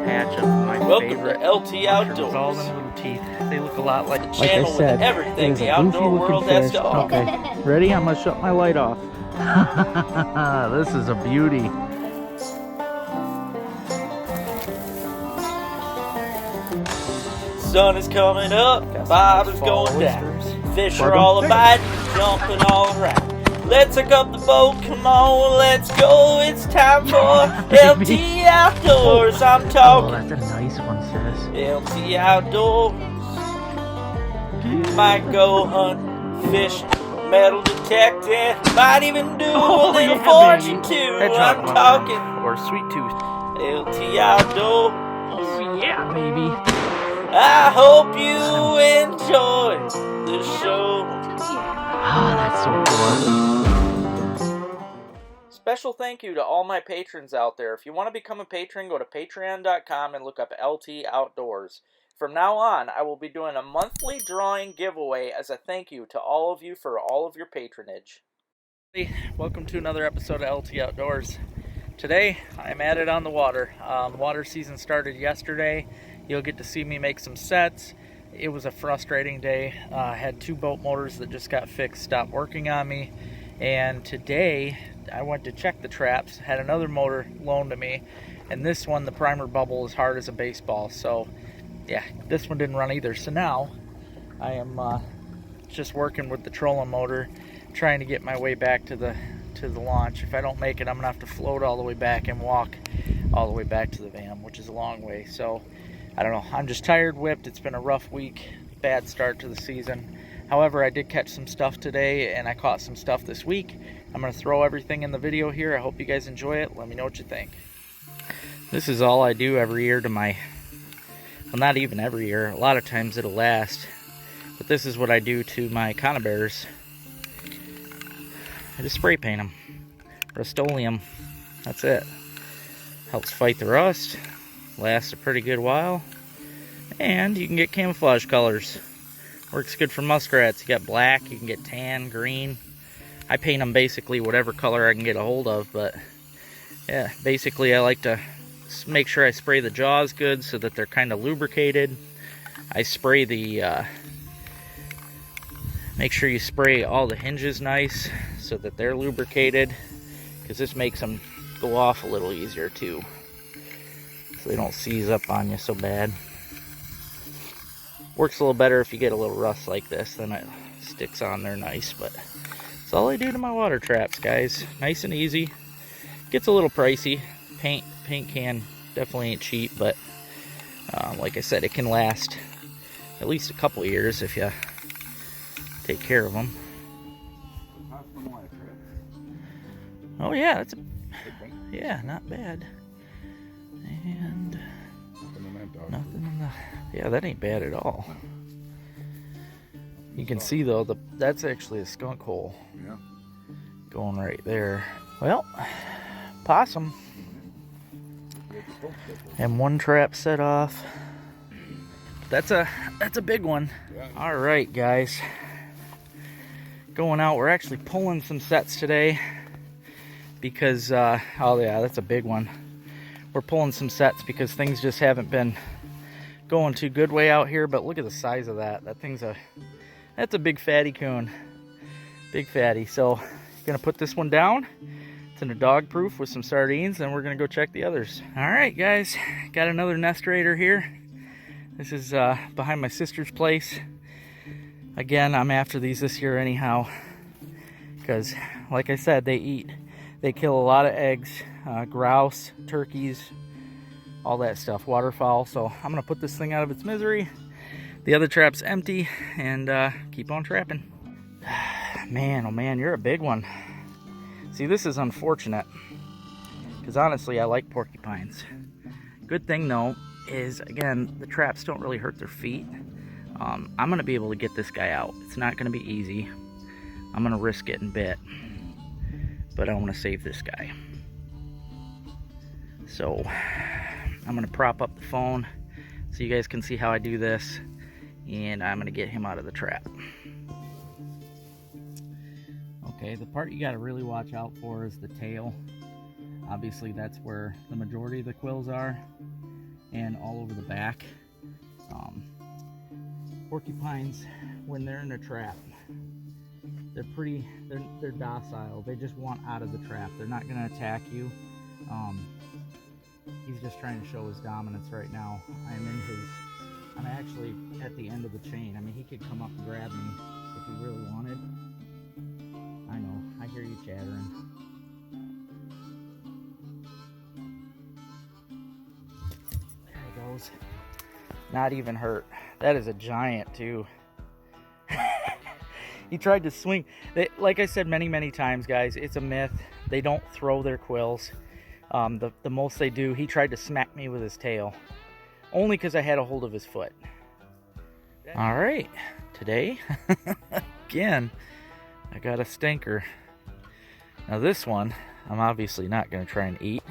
patch of my favorite. Welcome to LT Outdoors. All them little teeth. They look a lot like the channel with everything the outdoor world has to offer. Okay, ready? I'm gonna shut my light off. This is a beauty. Sun is coming up, vibe is going down. Fish are all biting, jumping all around. Let's hook up the boat, come on, let's go. It's time for LT Outdoors. I'm talking. Oh, that's a nice one, sis. LT Outdoors. Might go hunt, fishing, metal detecting. Might even do a little fortune too. I'm talking. Or sweet tooth. LT Outdoors. Oh yeah, baby. I hope you enjoy the show. Ah, that's so cool. Special thank you to all my patrons out there. If you want to become a patron, go to patreon.com and look up LT Outdoors. From now on, I will be doing a monthly drawing giveaway as a thank you to all of you for all of your patronage. Hey, welcome to another episode of LT Outdoors. Today, I'm at it on the water. Water season started yesterday. You'll get to see me make some sets. It was a frustrating day. I had two boat motors that just got fixed, stopped working on me. And today, I went to check the traps, had another motor loaned to me. And this one, the primer bubble is hard as a baseball. So, yeah, this one didn't run either. So now, I am just working with the trolling motor, trying to get my way back to the launch. If I don't make it, I'm gonna have to float all the way back and walk all the way back to the van, which is a long way. So I don't know, I'm just tired, whipped. It's been a rough week, bad start to the season. However, I did catch some stuff today and I caught some stuff this week. I'm gonna throw everything in the video here. I hope you guys enjoy it. Let me know what you think. This is all I do every year to my, well, not even every year, a lot of times it'll last, but this is what I do to my conibears. I just spray paint them. Rust-Oleum. That's it. Helps fight the rust. Lasts a pretty good while. And you can get camouflage colors. Works good for muskrats. You got black, you can get tan, green. I paint them basically whatever color I can get a hold of, but yeah, basically I like to make sure I spray the jaws good so that they're kind of lubricated. I spray the make sure you spray all the hinges nice so that they're lubricated, because this makes them go off a little easier too, so they don't seize up on you so bad. Works a little better if you get a little rust like this, then it sticks on there nice. But that's all I do to my water traps, guys. Nice and easy. Gets a little pricey. Paint can definitely ain't cheap, but like I said, it can last at least a couple years if you take care of them. Oh yeah, that's yeah, not bad. And nothing in the, yeah, that ain't bad at all. You can see though, that's actually a skunk hole. Yeah. Going right there. Well, possum. And one trap set off. That's a big one. All right, guys. Going out, we're actually pulling some sets today because oh yeah, that's a big one. We're pulling some sets because things just haven't been going too good way out here. But look at the size of that. That's a big fatty coon. Big fatty. So gonna put this one down. It's in a dog proof with some sardines, and we're gonna go check the others. All right, guys, got another nest raider here. This is behind my sister's place. Again, I'm after these this year anyhow, because like I said, they kill a lot of eggs, grouse, turkeys, all that stuff, waterfowl. So I'm gonna put this thing out of its misery. The other trap's empty, and keep on trapping. Man, oh man, you're a big one. See, this is unfortunate, because honestly, I like porcupines. Good thing though is, again, the traps don't really hurt their feet. I'm gonna be able to get this guy out. It's not gonna be easy. I'm gonna risk getting bit, but I want to save this guy. So I'm gonna prop up the phone so you guys can see how I do this, and I'm gonna get him out of the trap. Okay, the part you gotta really watch out for is the tail. Obviously that's where the majority of the quills are, and all over the back. Porcupines, when they're in a trap, they're docile. They just want out of the trap. They're not going to attack you. He's just trying to show his dominance right now. I'm actually at the end of the chain. I mean, he could come up and grab me if he really wanted. I know, I hear you chattering. There he goes. Not even hurt. That is a giant too. He tried to swing. Like I said many times, guys, it's a myth. They don't throw their quills. The most they do, he tried to smack me with his tail. Only because I had a hold of his foot. All right, today, again, I got a stinker. Now this one, I'm obviously not going to try and eat.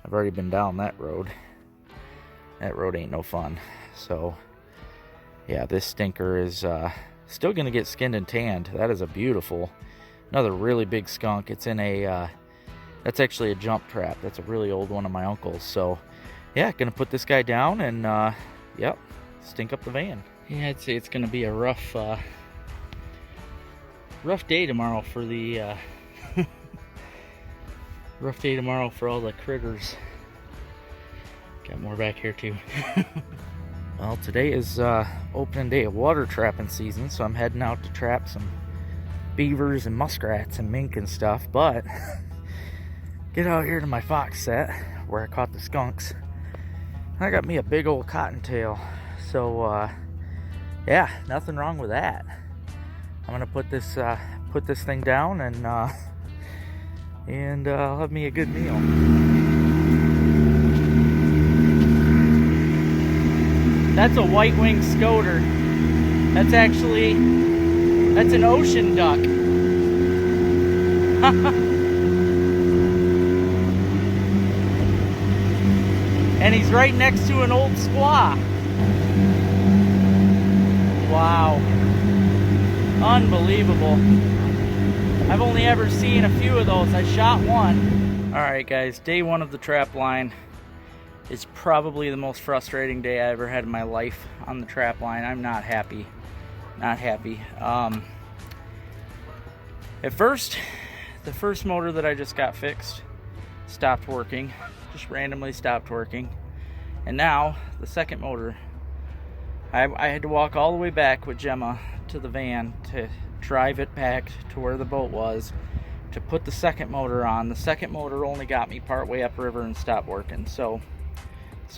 I've already been down that road. That road ain't no fun. So, yeah, this stinker is still going to get skinned and tanned. That is a beautiful, another really big skunk. It's in a, that's actually a jump trap. That's a really old one of my uncle's. So, yeah, going to put this guy down and, yep, stink up the van. Yeah, I'd say it's going to be a rough day tomorrow for the, rough day tomorrow for all the critters. Got more back here too. Well, today is opening day of water trapping season, so I'm heading out to trap some beavers and muskrats and mink and stuff, but get out here to my fox set where I caught the skunks. I got me a big old cottontail, so yeah, nothing wrong with that. I'm gonna put this thing down and I'll have me a good meal. That's a white-winged scoter. That's an ocean duck. And he's right next to an old squaw. Wow. Unbelievable. I've only ever seen a few of those. I shot one. All right, guys, day one of the trap line. It's probably the most frustrating day I ever had in my life on the trap line. I'm not happy. Not happy. At first, the first motor that I just got fixed stopped working. Just randomly stopped working. And now, the second motor, I had to walk all the way back with Gemma to the van to drive it back to where the boat was to put the second motor on. The second motor only got me part way upriver and stopped working. So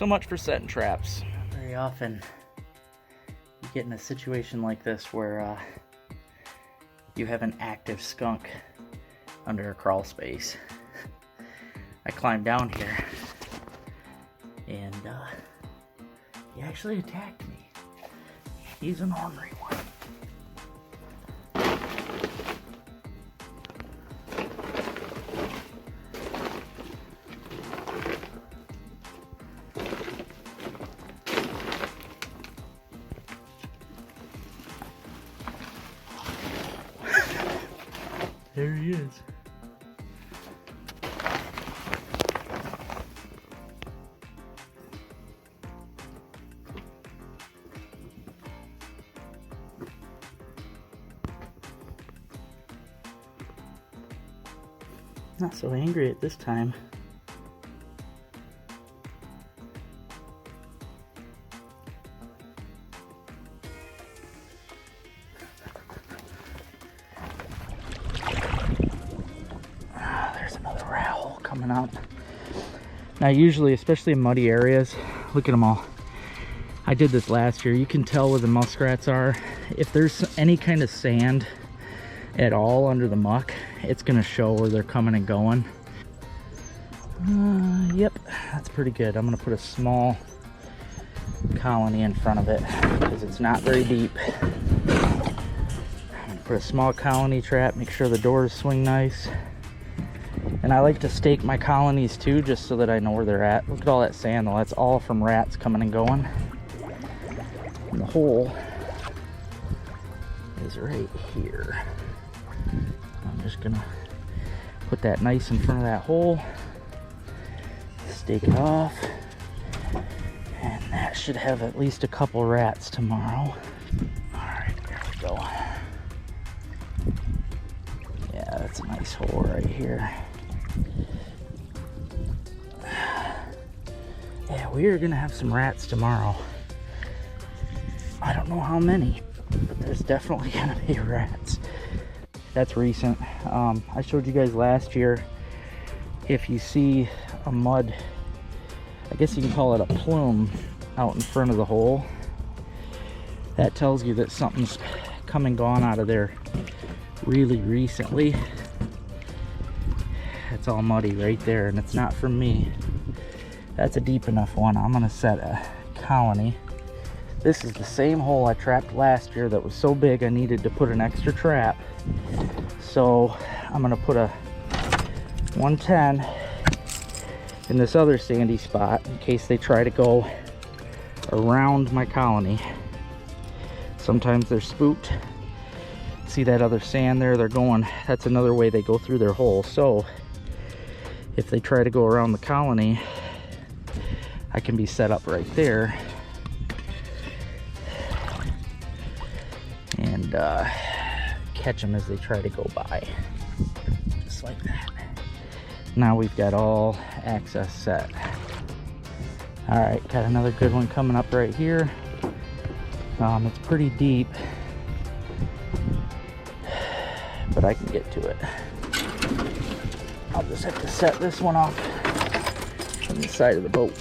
much for setting traps. Very often you get in a situation like this where you have an active skunk under a crawl space. I climbed down here and he actually attacked me. He's an ornery one. There he is. Not so angry at this time. There's another rat hole coming up. Now usually, especially in muddy areas, look at them all. I did this last year. You can tell where the muskrats are. If there's any kind of sand at all under the muck, it's gonna show where they're coming and going. Yep, that's pretty good. I'm gonna put a small colony in front of it because it's not very deep. I'm gonna put a small colony trap, make sure the doors swing nice. And I like to stake my colonies too, just so that I know where they're at. Look at all that sand though, that's all from rats coming and going. And the hole is right here. I'm just gonna put that nice in front of that hole, stake it off, should have at least a couple rats tomorrow. Alright, there we go. Yeah, that's a nice hole right here. Yeah, we are gonna have some rats tomorrow. I don't know how many, but there's definitely gonna be rats. That's recent. I showed you guys last year, if you see a mud, I guess you can call it a plume, out in front of the hole, that tells you that something's come and gone out of there really recently. It's all muddy right there, and it's not from me. That's a deep enough one. I'm gonna set a colony. This is the same hole I trapped last year that was so big I needed to put an extra trap. So I'm gonna put a 110 in this other sandy spot in case they try to go around my colony. Sometimes they're spooked. See that other sand there? They're going, that's another way they go through their hole. So if they try to go around the colony, I can be set up right there and catch them as they try to go by, just like that. Now we've got all access set. All right, got another good one coming up right here. It's pretty deep, but I can get to it. I'll just have to set this one off from the side of the boat.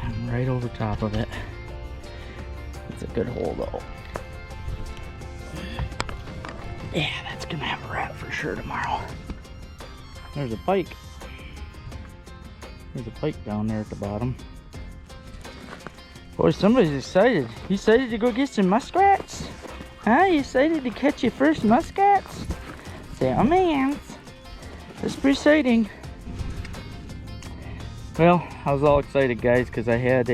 And right over top of it. It's a good hole though. Yeah, that's gonna have a rat for sure tomorrow. There's a pike. There's a pike down there at the bottom. Boy, somebody's excited. You excited to go get some muskrats? Huh? You excited to catch your first muskrats? Say, oh man, that's pretty exciting. Well, I was all excited, guys, because I had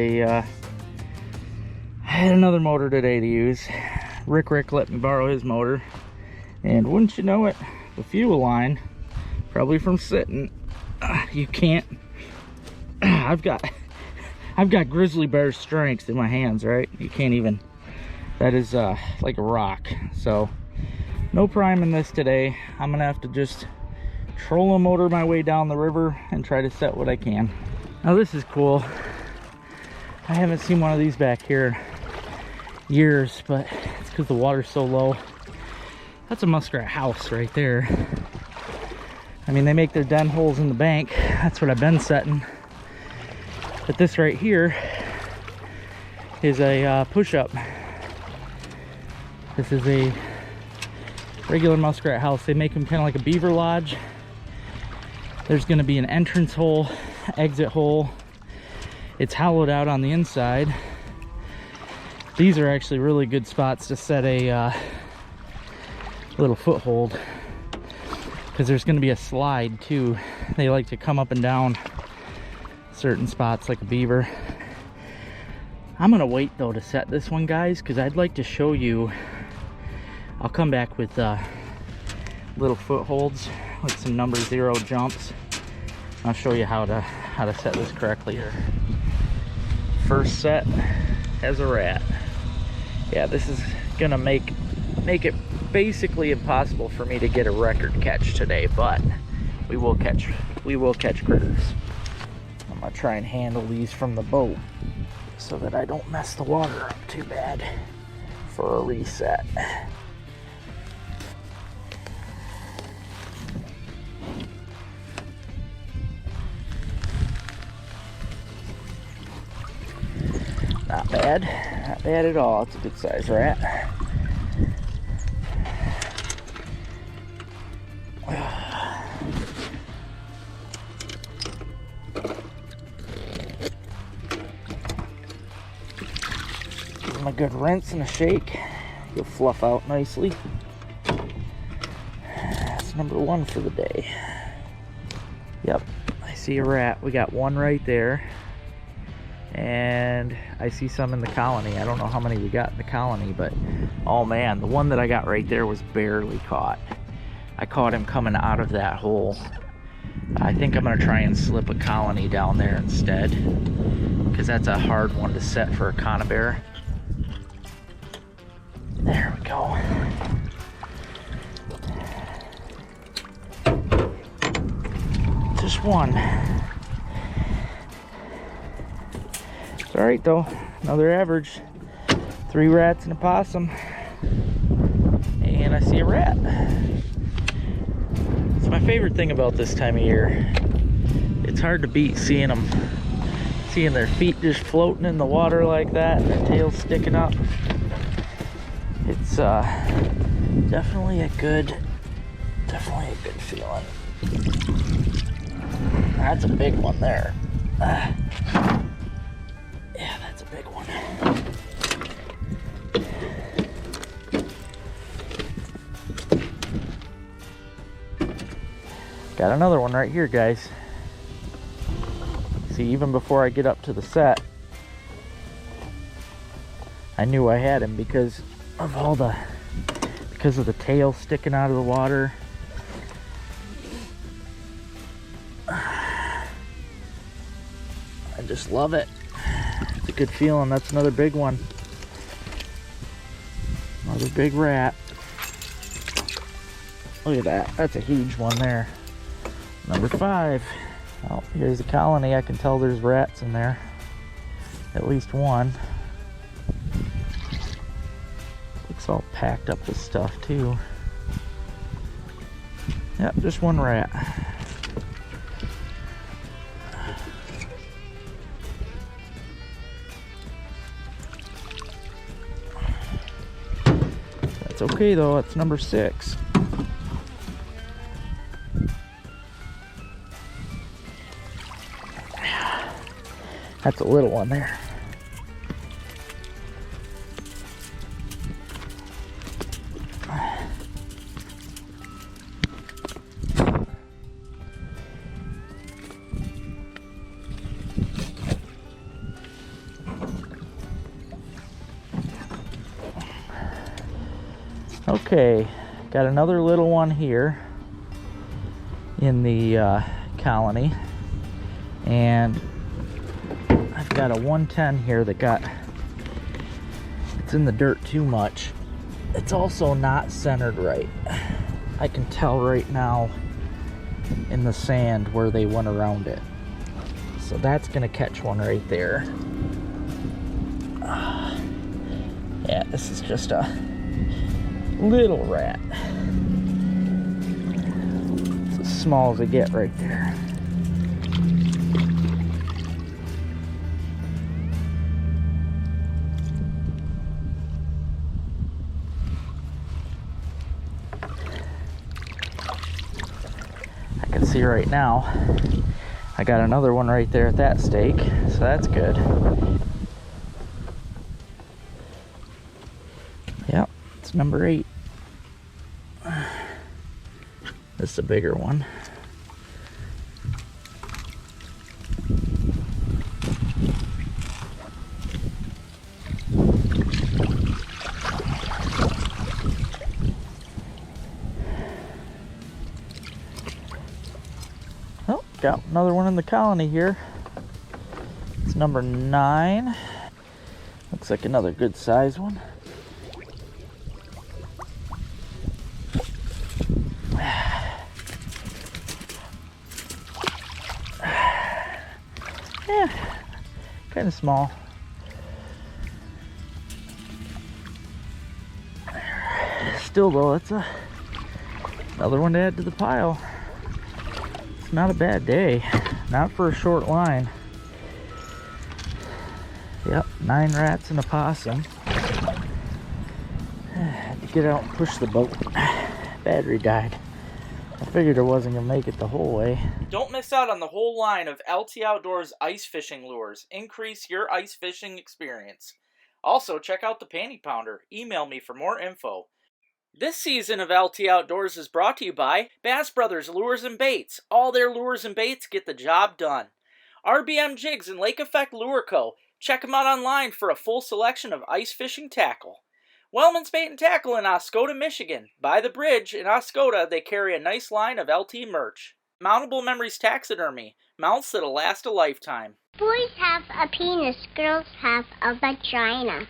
another motor today to use. Rick let me borrow his motor. And wouldn't you know it, the fuel line, probably from sitting, you can't, I've got grizzly bear strength in my hands, right? You can't even, that is like a rock. So no priming this today. I'm gonna have to just trolling motor my way down the river and try to set what I can. Now this is cool. I haven't seen one of these back here years, but it's because the water's so low. That's a muskrat house right there. I mean, they make their den holes in the bank. That's what I've been setting. But this right here is a push-up. This is a regular muskrat house. They make them kind of like a beaver lodge. There's going to be an entrance hole, exit hole. It's hollowed out on the inside. These are actually really good spots to set a little foothold, because there's going to be a slide too. They like to come up and down certain spots like a beaver. I'm going to wait though to set this one, guys, because I'd like to show you. I'll come back with little footholds, like some number 0 jumps. I'll show you how to set this correctly here. First set has a rat. Yeah, this is gonna make it basically impossible for me to get a record catch today, but we will catch critters. I'm gonna try and handle these from the boat so that I don't mess the water up too bad for a reset. Not bad, not bad at all. It's a good size rat. Give him a good rinse and a shake. He'll fluff out nicely. That's number 1 for the day. Yep, I see a rat. We got one right there. And I see some in the colony. I don't know how many we got in the colony, but oh man, the one that I got right there was barely caught. I caught him coming out of that hole. I think I'm gonna try and slip a colony down there instead, because that's a hard one to set for a conibear. There we go. Just one. It's all right though, another average. 3 rats and a possum. And I see a rat. It's my favorite thing about this time of year. It's hard to beat seeing them, seeing their feet just floating in the water like that, and their tails sticking up. It's definitely a good feeling. That's a big one there. Yeah, that's a big one. Got another one right here, guys. See, even before I get up to the set, I knew I had him because of the tail sticking out of the water. I just love it. It's a good feeling. That's another big one. Another big rat. Look at that. That's a huge one there. Number 5. Oh, here's a colony. I can tell there's rats in there. At least one. Looks all packed up with stuff too. Yep, just one rat. That's okay though, it's number 6. That's a little one there. Okay, got another little one here in the colony, and I've got a 110 here that it's in the dirt too much. It's also not centered right. I can tell right now in the sand where they went around it. So that's gonna catch one right there. Yeah, this is just a little rat. It's as small as I get right there. I can see right now I got another one right there at that stake, so that's good. Yep, it's number 8. This is a bigger one. Oh, got another one in the colony here. It's number 9. Looks like another good size one. Yeah, kind of small. Still though, that's another one to add to the pile. It's not a bad day, not for a short line. Yep, 9 rats and a possum. Had to get out and push the boat. Battery died. I figured I wasn't gonna make it the whole way. Don't miss out on the whole line of LT Outdoors ice fishing lures. Increase your ice fishing experience. Also, check out the Panty Pounder. Email me for more info. This season of LT Outdoors is brought to you by Bass Brothers Lures and Baits. All their lures and baits get the job done. RBM Jigs and Lake Effect Lure Co. Check them out online for a full selection of ice fishing tackle. Wellman's Bait and Tackle in Oscoda, Michigan. By the bridge in Oscoda, they carry a nice line of LT merch. Mountable Memories Taxidermy. Mounts that'll last a lifetime. Boys have a penis, girls have a vagina.